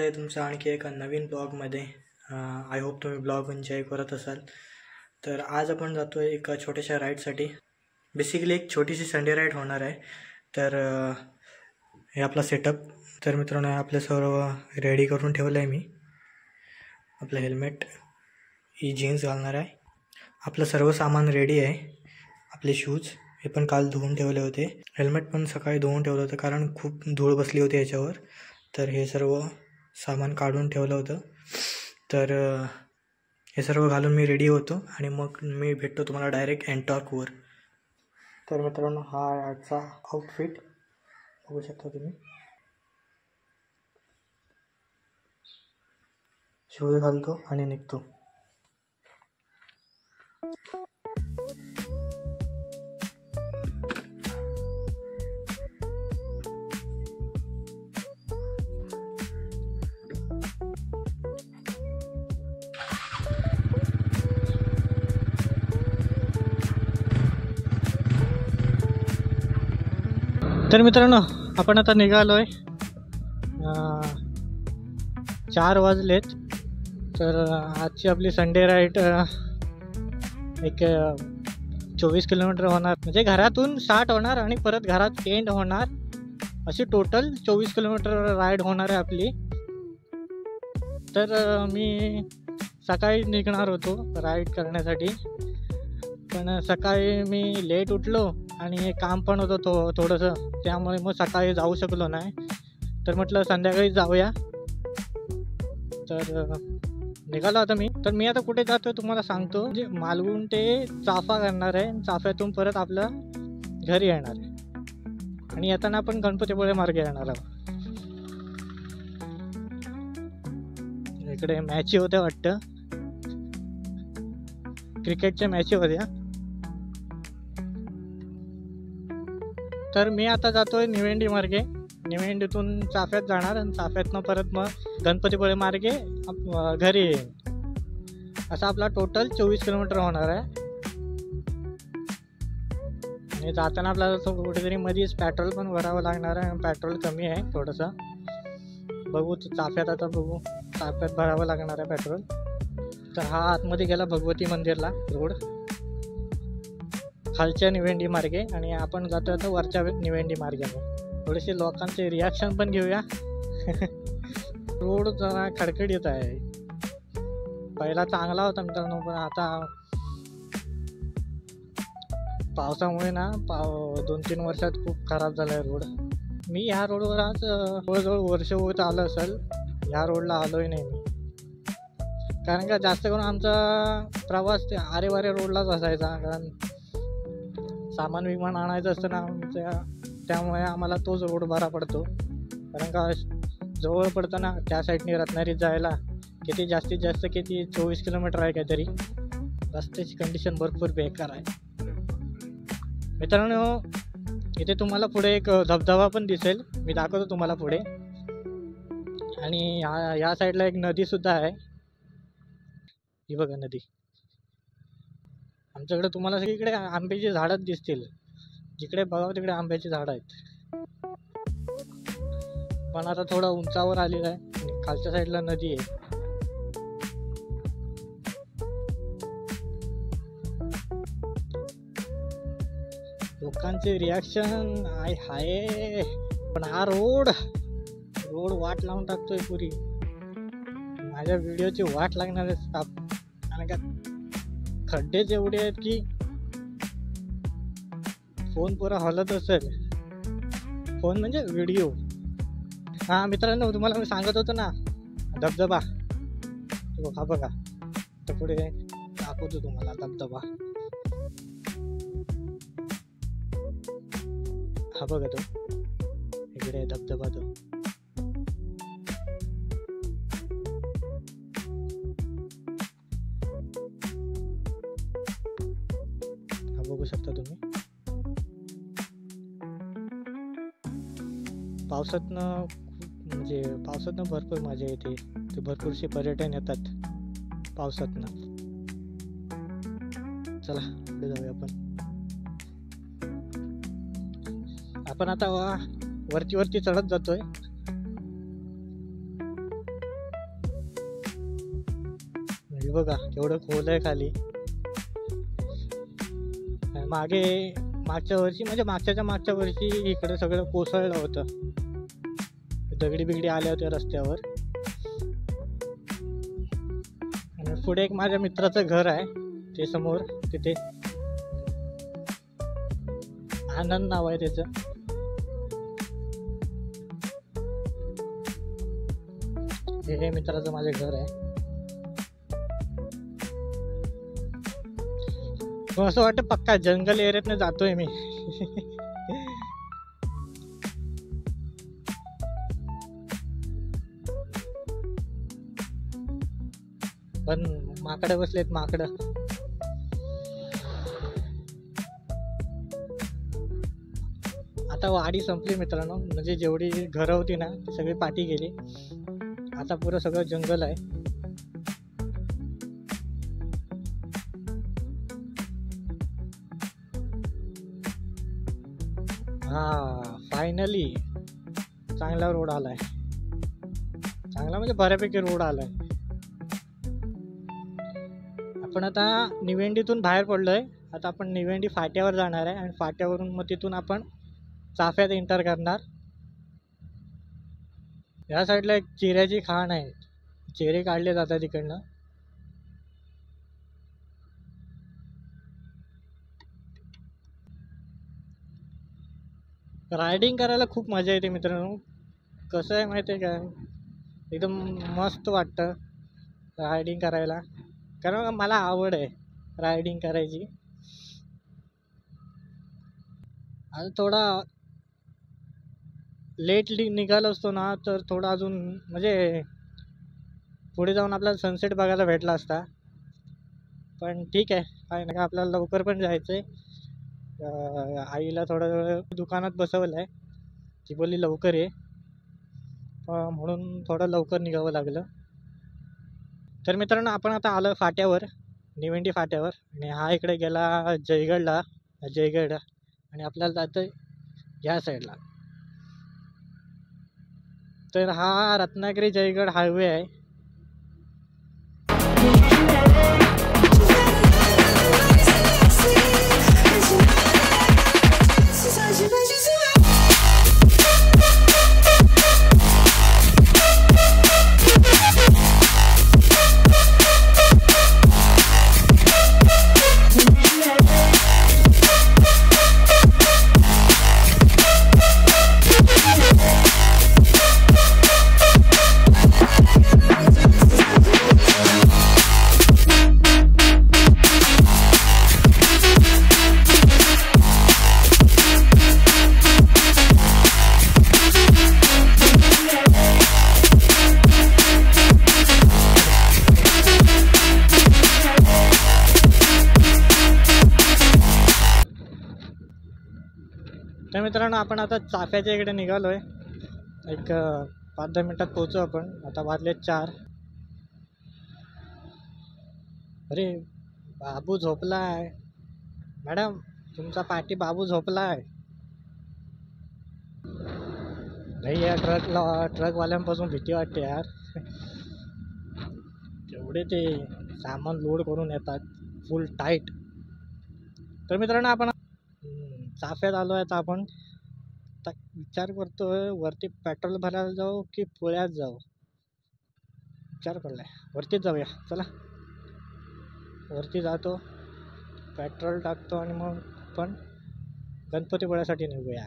आहे तुमचं आणखी एका नवीन ब्लॉगमध्ये. आय होप तुम्ही ब्लॉग एन्जॉय करत असाल. तर आज आपण जातो आहे एका छोट्याशा राईडसाठी. बेसिकली एक छोटीशी संडे राईड होणार आहे. तर हे आपला सेटअप. तर मित्रांनो, आपलं सर्व रेडी करून ठेवलं आहे मी. आपलं हेल्मेट, ही जीन्स घालणार आहे. आपलं सर्व सामान रेडी आहे. आपले शूज हे पण काल धुवून ठेवले होते. हेल्मेट पण सकाळी धुवून ठेवलं होतं कारण खूप धूळ बसली होती याच्यावर. तर हे सर्व सामान काढून ठेवलं होतं. तर हे सर्व घालून मी रेडी होतो आणि मग मी भेटतो तुम्हाला डायरेक्ट एनटॉर्कवर. तर मित्रांनो, हा आजचा आउटफिट बघू शकता तुम्ही. शूज घालतो आणि निघतो. तर मित्रांनो, आपण आता निघालो आहे. 4 वाजलेत. तर आजची आपली संडे राईड एक 24 किलोमीटर होणार. म्हणजे घरातून स्टार्ट होणार आणि परत घरात एंड होणार. अशी टोटल 24 किलोमीटर राईड होणार आहे आपली. तर मी सकाळी निघणार होतो राईड करण्यासाठी, पण सकाळी मी लेट उठलो आणि काम पण होतं थोडंसं, त्यामुळे मग सकाळी जाऊ शकलो नाही. तर म्हटलं संध्याकाळी जाऊया. तर निघालो आता मी. तर मी आता कुठे जातो तुम्हाला सांगतो. म्हणजे मालवण ते चाफा करणार आहे. चाफ्यातून परत आपलं घरी येणार आहे आणि येताना आपण गणपतीपुळे मार्गे येणार आहोत. इकडे मॅची होत्या वाटतं, क्रिकेटच्या मॅची होत्या. तर मी आता जातोय निवेंडी मार्गे. निवेंडीतून चाफ्यात जाणार आणि चाफ्यातनं परत मग गणपतीपुळे मार्गे घरी येईन. असा आपला टोटल 24 किलोमीटर होणार आहे. आणि जाताना आपल्याला कुठेतरी मध्येच पेट्रोल पण भरावं लागणार आहे. पेट्रोल कमी आहे थोडंसं. बघू चाफ्यात, आता बघू चाफ्यात भरावं लागणार आहे पेट्रोल. तर हा आतमध्ये गेला भगवती मंदिरला रोड, खालच्या निवेंडी मार्गे, आणि आपण जातो आता वरच्या निवेंडी मार्गाने. थोडेसे लोकांचे रिॲक्शन पण घेऊया. रोड जरा खडखडीत आहे. पहिला चांगला होता मित्रांनो, पण आता पावसामुळे ना 2-3 वर्षात खूप खराब झाला आहे रोड. मी ह्या रोडवर आज जवळजवळ वर्ष होत आलं असेल. ह्या रोडला आलोय नाही मी, कारण का जास्त करून आमचा प्रवास ते आरेवारे रोडलाच असायचा. कारण सामान विमान आणायचं असतं ना आमच्या, त्यामुळे आम्हाला तोच रोड बरा पडतो. कारण का जवळ पडतं ना त्या साईडने रत्नागिरीत जायला. किती जास्तीत जास्त 24 किलोमीटर आहे काहीतरी. रस्त्याची कंडिशन भरपूर बेकार आहे मित्रांनो. इथे तुम्हाला पुढे एक धबधबा पण दिसेल, मी दाखवतो तुम्हाला पुढे. आणि ह्या साईडला एक नदीसुद्धा आहे. ही बघा नदी. आमच्याकडे तुम्हाला सगळीकडे आंब्याची झाडं दिसतील. जिकडे बघावं तिकडे आंब्याची झाडं आहेत. पण आता थोडं उंचावर आलेलं आहे आणि खालच्या साईडला नदी आहे. लोकांचे रिॲक्शन हाय. पण हा रोड वाट लावून टाकतोय पुरी. माझ्या व्हिडिओची वाट लागणार आहे. कारण का खड्डेच एवढे आहेत की फोन पुरा हलत असेल. फोन म्हणजे व्हिडिओ. हा मित्रांनो, तुम्हाला मी सांगत होतो ना धबधबा, हा बघा. तर पुढे दाखवतो तुम्हाला धबधबा. हा बघा तो इकडे धबधबा तो. हा बघू शकता तुम्ही. पावसातनं भरपूर मजा येते. ते भरपूरसे पर्यटन येतात पावसातनं. चला पुढे जाऊया आपण आता वरती चढत जातोय. हे बघा केवढं खोल आहे खाली. मागच्या वर्षी म्हणजे मागच्या वर्षी इकडे सगळं कोसळलं होतं, दगडी बिगडी आल्या होत्या रस्त्यावर. आणि पुढे एक माझ्या मित्राचं घर आहे, ते समोर तिथे आनंद नाव आहे त्याचं. हे मित्राचं माझे घर आहे. असं वाटतं पक्का जंगल एरियातनं जातोय मी. पण माकडे बसलेत, माकडं. आता वाडी संपली मित्रांनो, म्हणजे जेवढी घरं होती ना ती सगळी पाठी गेली. आता पुरं सगळं जंगल आहे. हा फायनली चांगला रोड आलाय. चांगला म्हणजे बऱ्यापैकी रोड आलाय. आपण आता निवेंडीतून बाहेर पडलोय. आता आपण निवेंडी फाट्यावर जाणार आहे आणि फाट्यावरून मग तिथून आपण चाफ्यात एंटर करणार. या साईडला एक चिऱ्याची खाण आहे, चिरे काढले जातात तिकडनं. रायडिंग करायला खूप मजा येते मित्रांनो. कसं आहे माहिती आहे का, एकदम मस्त वाटतं रायडिंग करायला, कारण मला आवड आहे रायडिंग करायची. आता थोडा लेट निघालो असतो ना तर थोडा अजून म्हणजे पुढे जाऊन आपल्याला सनसेट बघायला भेटला असता. पण ठीक आहे, काय नाही, आपल्याला लवकर पण जायचं आहे. आईला थोडं वेळ दुकानात बसवलं आहे, ती बोलली लवकर ये, म्हणून थोडं लवकर निघावं लागलं. तर मित्रांनो आपण आता आलो फाट्यावर, निवेंडी फाट्यावर. आणि हा इकडे गेला जयगड, आणि आपल्याला जायचं ह्या साईडला. तर हा रत्नागिरी जयगड हायवे आहे. तर मित्रांनो आपण आता चाफ्याच्या इकडे निघालो आहे. एक 5-10 मिनिटात पोहोचू आपण. आता वाजले 4. अरे बाबू झोपला आहे मॅडम, तुमचा पाठी बाबू झोपला आहे. नाही, या ट्रकवाल्यांपासून भीती वाटते यार. तेवढे ते सामान लोड करून येतात फुल टाईट. तर मित्रांनो आपण चाफ्यात आलो आहे. तर आपण विचार करतोय वरती पेट्रोल भरायला जाऊ की पुण्यात जाऊ. विचार करलाय वरतीच जाऊया. चला वरती जातो, पेट्रोल टाकतो आणि मग पण गणपतीपुळ्यासाठी निघूया.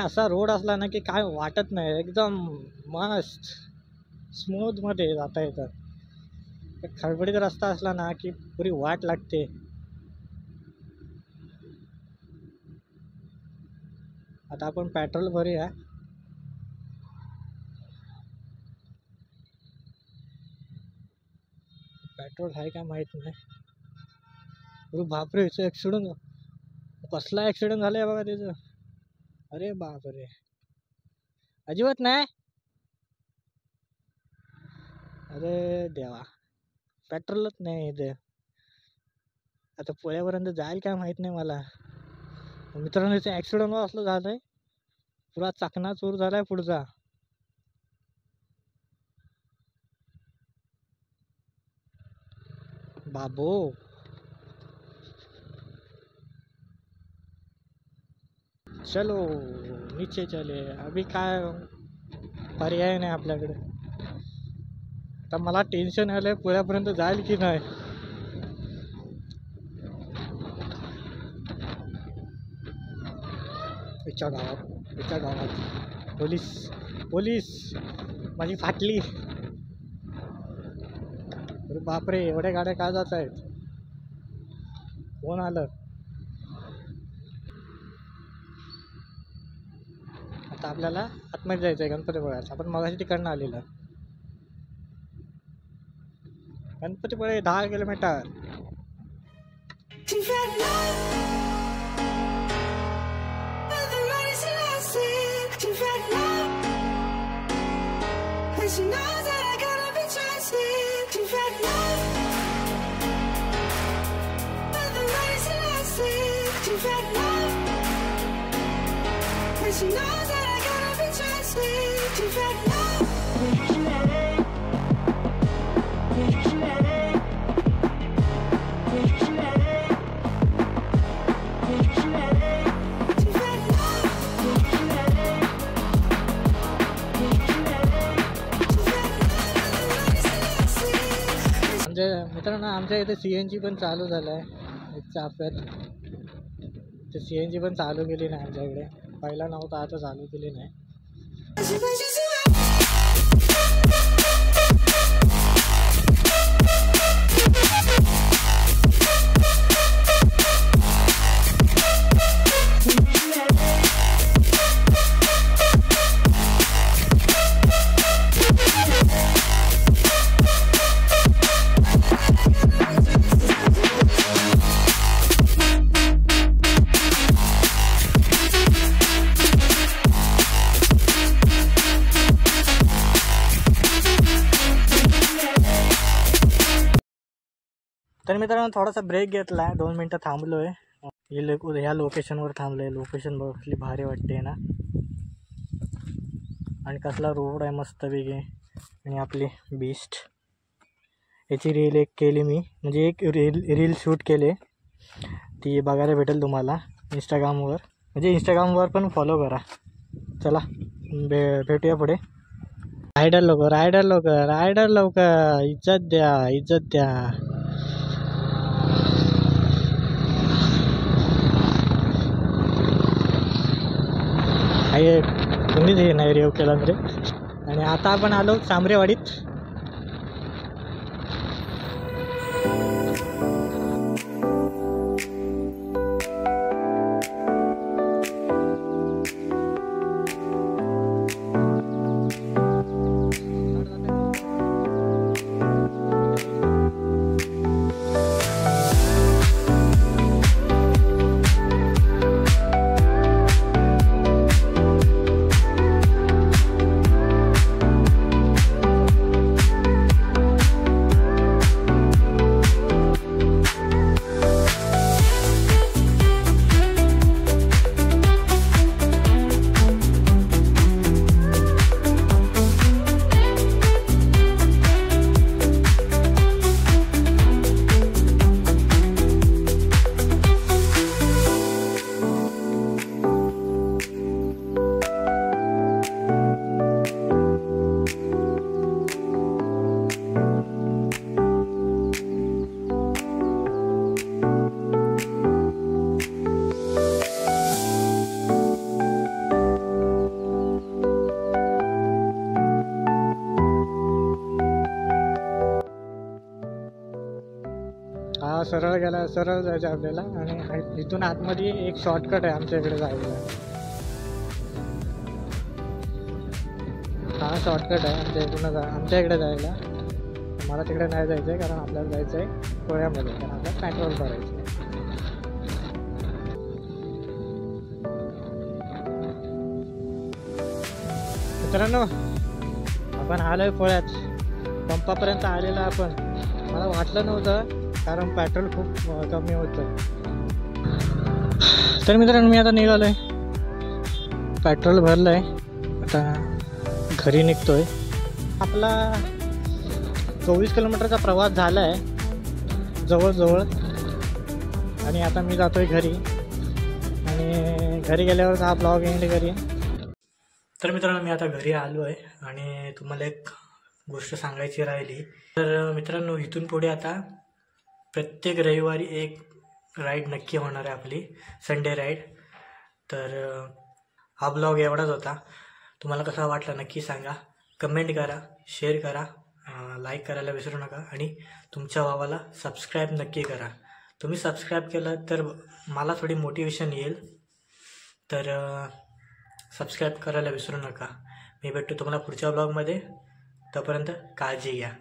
असा रोड असला ना की काय वाटत नाही, एकदम मस्त स्मूथ मध्ये जाता येतं. खडबडीत रस्ता असला ना की पुरी वाट लागते. आता आपण पेट्रोल भरूया. पेट्रोल आहे का माहित नाही. अरे बापरे, ॲक्सिडेंट, कसला ॲक्सिडेंट झालाय बघा त्याचं. अरे बापरे, अजिबात नाही. अरे देवा, पेट्रोलच नाही इथे. आता पुण्यापर्यंत जाईल काय माहित नाही मला. मित्रांनो इथे ॲक्सिडेंट असलं झालंय, पुरा चकनाचूर झालाय पुढचा. बाबू चलो नीचे चले. अभी काय पर्याय नाही आपल्याकडे. तर मला टेन्शन आलंय पुण्यापर्यंत जाईल की नाही. इच्छा गावात पोलीस माझी फाटली. अरे बापरे, एवढ्या गाड्या का जात आहेत. कोण आलं. आता आपल्याला आतमध्ये जायचं आहे गणपतीपुळ्यात. आपण मगाशी तिकडनं आलेलं. गणपतीपुळे 10 किलोमीटर. मित्रांनो, आमच्या इथे CNG पण चालू झालं आहे. चाफ्यात ते CNG पण चालू केली नाही आमच्याकडे. पहिला नव्हता, आता चालू केली नाही. तर मित्रांनो, थोडासा ब्रेक घेतला आहे. 2 मिनटं थांबलो आहे. ह्या लोकेशनवर थांबलो आहे. लोकेशन बघली भारी वाटते ना. आणि कसला रोड आहे मस्तपैकी. आणि आपली बीस्ट याची रील एक केली मी. म्हणजे एक रील शूट केले. ती बघायला भेटेल तुम्हाला इंस्टाग्रामवर. म्हणजे इंस्टाग्रामवर पण फॉलो करा. चला भेटूया पुढे. रायडर लवकर इज्जत द्या. कोणीच हे नाही रेव केला रे. आणि आता आपण आलो सामरेवाडीत. हा सरळ जायचं आपल्याला. आणि इथून आतमध्ये एक शॉर्टकट आहे आमच्या इकडे जायला. हा शॉर्टकट आहे आमच्या इकडे जायला. मला तिकडे नाही जायचं आहे, कारण आपल्याला जायचं आहे कोळ्यामध्ये. कारण आपल्याला पेट्रोल भरायचं आहे. मित्रांनो, आपण आलोय पोळ्यात. पंपापर्यंत आलेला आपण. मला वाटलं नव्हतं, कारण पेट्रोल खूप कमी होतं. तर मित्रांनो, मी आता निघालो आहे. पेट्रोल भरलं आहे. आता घरी निघतो आहे. आपला 24 किलोमीटरचा प्रवास झाला आहे. जवळजवळ आणि आता मी जातोय घरी आणि घरी गेल्यावर हा ब्लॉग एंड करेन. तर मित्रांनो मी आता घरी आलो आहे आणि तुम्हाला एक गोष्ट सांगायची राहिली. तर मित्रांनो इथून पुढे आता प्रत्येक रविवारी एक राईड नक्की होणार आहे आपली, संडे राईड. तर हा ब्लॉग एवढाच होता. तुम्हाला कसा वाटला नक्की सांगा, कमेंट करा, शेअर करा, लाईक करायला विसरू नका आणि तुमच्या भावाला सबस्क्राईब नक्की करा. तुम्ही सबस्क्राईब केलं तर मला थोडी मोटिवेशन येईल. तर सबस्क्राईब करायला विसरू नका. मी भेटतो तुम्हाला पुढच्या ब्लॉगमध्ये. तोपर्यंत काळजी घ्या.